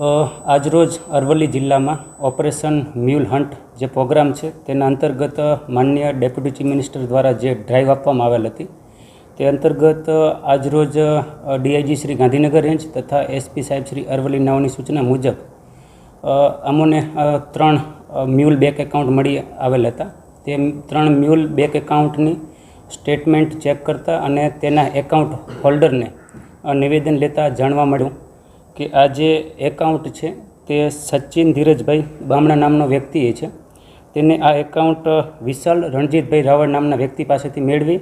આજરોજ અરવલ્લી જિલ્લામાં operation mule hunt જે પ્રોગ્રામ છે તેના અંતર્ગત માનનીય ડેપ્યુટી ચીફ મિનિસ્ટર દ્વારા જે ડ્રાઈવ આપવામાં આવેલ હતી તે અંતર્ગત આજરોજ ડીઆઈજી શ્રી ગાંધીનગર રેન્જ તથા એસપી સાહેબ શ્રી અરવલ્લી નાઓની સૂચના મુજબ અમોને 3 મ્યુલ બેંક એકાઉન્ટ મળી આવેલ હતા. તે 3 મ્યુલ બેંક એકાઉન્ટની સ્ટેટમેન્ટ ચેક કરતા અને તેના એકાઉન્ટ હોલ્ડરને નિવેદન લેતા જાણવા મળ્યું કે આ જે એકાઉન્ટ છે તે સચિન ધીરજભાઈ બામણા નામનો વ્યક્તિએ છે. તેને આ એકાઉન્ટ વિશાલ રણજીતભાઈ રાવળ નામના વ્યક્તિ પાસેથી મેળવી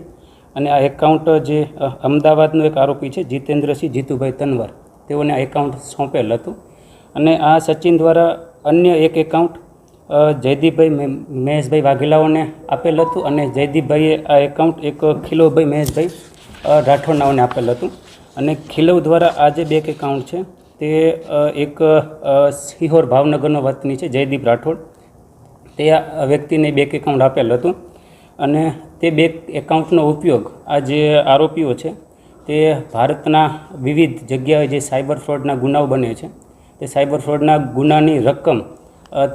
અને આ એકાઉન્ટ જે અમદાવાદનો એક આરોપી છે જીતેન્દ્રસિંહ જીતુભાઈ તનવાર તેઓને આ એકાઉન્ટ સોંપેલ હતું. અને આ સચિન દ્વારા અન્ય એક એકાઉન્ટ જયદીપભાઈ મહેશભાઈ વાઘેલાઓને આપેલ હતું અને જયદીપભાઈએ આ એકાઉન્ટ એક ખીલવભાઈ મહેશભાઈ રાઠોડનાઓને આપેલ હતું. અને ખીલવ દ્વારા આ જે બેંક એકાઉન્ટ છે તે એક સિહોર ભાવનગરનો વતની છે જયદીપ રાઠોડ, તે આ વ્યક્તિને બેંક એકાઉન્ટ આપેલ હતું. અને તે બેંક એકાઉન્ટનો ઉપયોગ આ જે આરોપીઓ છે તે ભારતના વિવિધ જગ્યાએ જે સાયબર ફ્રોડના ગુનાઓ બને છે તે સાયબર ફ્રોડના ગુનાની રકમ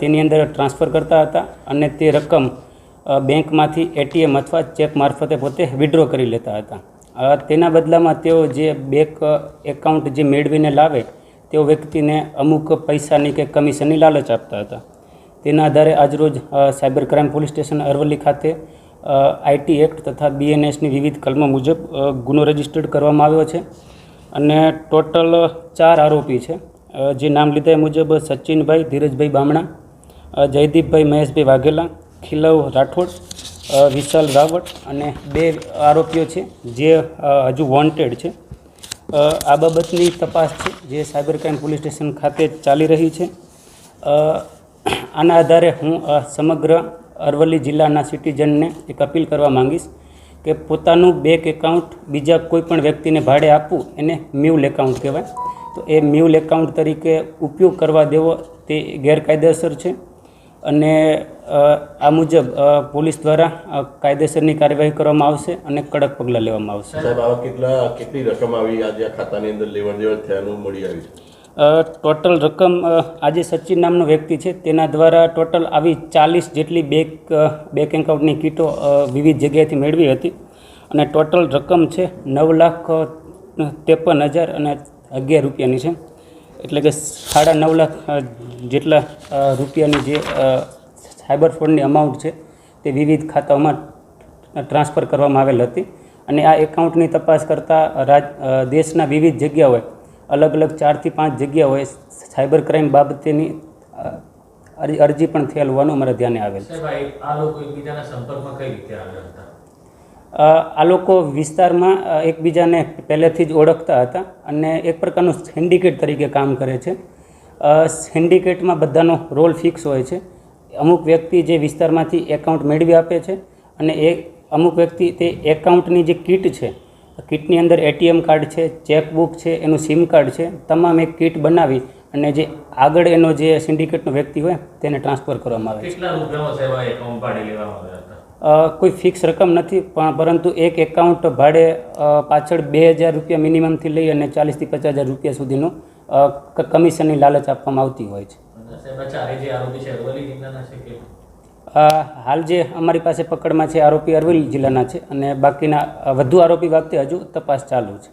તેની અંદર ટ્રાન્સફર કરતા હતા અને તે રકમ બેંકમાંથી એટીએમ અથવા ચેક મારફતે પોતે વિડ્રો કરી લેતા હતા. તેના બદલામાં તેઓ જે બેંક એકાઉન્ટ જે મેળવીને લાવે તેઓ વ્યક્તિને અમુક પૈસાની કે કમિશનની લાલચ આપતા હતા. તેના આધારે આજરોજ cyber crime police station Aravalli ખાતે આઈટી એક્ટ તથા બીએનએસની વિવિધ કલમો મુજબ ગુનો રજીસ્ટર્ડ કરવામાં આવ્યો છે. અને ટોટલ 4 આરોપી છે જે નામ લીધા મુજબ સચિનભાઈ ધીરજભાઈ બામણા, જયદીપભાઈ મહેશભાઈ વાઘેલા, ખીલવ રાઠોડ, વિશાલ રાવળ અને 2 આરોપીઓ છે જે હજુ વોન્ટેડ છે. આ બાબતની તપાસ છે જે સાયબર ક્રાઇમ પોલીસ સ્ટેશન ખાતે ચાલી રહી છે. આના આધારે હું સમગ્ર અરવલ્લી જિલ્લાના સિટીઝનને એક અપીલ કરવા માંગીશ કે પોતાનું બેંક એકાઉન્ટ બીજા કોઈ પણ વ્યક્તિને ભાડે આપવું એને મ્યુલ એકાઉન્ટ કહેવાય. તો એ મ્યુલ એકાઉન્ટ તરીકે ઉપયોગ કરવા દેવો તે ગેરકાયદેસર છે અને આ મુજબ પોલીસ દ્વારા કાયદેસરની કાર્યવાહી કરવામાં આવશે અને કડક પગલાં લેવામાં આવશે. સાહેબ, આવા કેટલી રકમ આવી આજે આ ખાતાની અંદર લેવડ દેવડ થયાનું મળી આવી છે? ટોટલ રકમ આજે સચિન નામનો વ્યક્તિ છે તેના દ્વારા ટોટલ આવી 40 જેટલી બેંક એકાઉન્ટની કીટો વિવિધ જગ્યાએથી મેળવી હતી અને ટોટલ રકમ છે 9,53,011 રૂપિયાની છે. એટલે કે 9.5 લાખ જેટલા રૂપિયાની જે સાયબર ફ્રોડની અમાઉન્ટ છે તે વિવિધ ખાતાઓમાં ટ્રાન્સફર કરવામાં આવેલ હતી. અને આ એકાઉન્ટની તપાસ કરતાં દેશના વિવિધ જગ્યાઓએ અલગ અલગ 4 થી 5 જગ્યાઓએ સાયબર ક્રાઇમ બાબતેની અરજી પણ થયેલ હોવાનું અમારા ધ્યાને આવેલ છે. આ લોકો વિસ્તારમાં એકબીજાને પહેલેથી જ ઓળખતા હતા અને એક પ્રકારનું સિન્ડિકેટ તરીકે કામ કરે છે. સિન્ડિકેટમાં બધાનો રોલ ફિક્સ હોય છે. અમુક વ્યક્તિ જે વિસ્તારમાંથી એકાઉન્ટ મેળવી આપે છે અને અમુક વ્યક્તિ તે એકાઉન્ટની જે કીટ છે, કીટની અંદર એટીએમ કાર્ડ છે, ચેકબુક છે, એનું સિમ કાર્ડ છે, તમામ એક કીટ બનાવી અને જે આગળ એનો જે સિન્ડિકેટનો વ્યક્તિ હોય તેને ટ્રાન્સફર કરવામાં આવે છે. કોઈ ફિક્સ રકમ નથી પરંતુ એક એકાઉન્ટ ભાડે પાછળ 2,000 રૂપિયા મિનિમમથી લઈ અને 40,000 થી 50,000 રૂપિયા સુધીનો કમિશનની લાલચ આપવામાં આવતી હોય છે. હાલ જે અમારી પાસે પકડમાં છે આરોપી અરવલ્લી જિલ્લાના છે અને બાકીના વધુ આરોપી બાબતે હજુ તપાસ ચાલુ છે.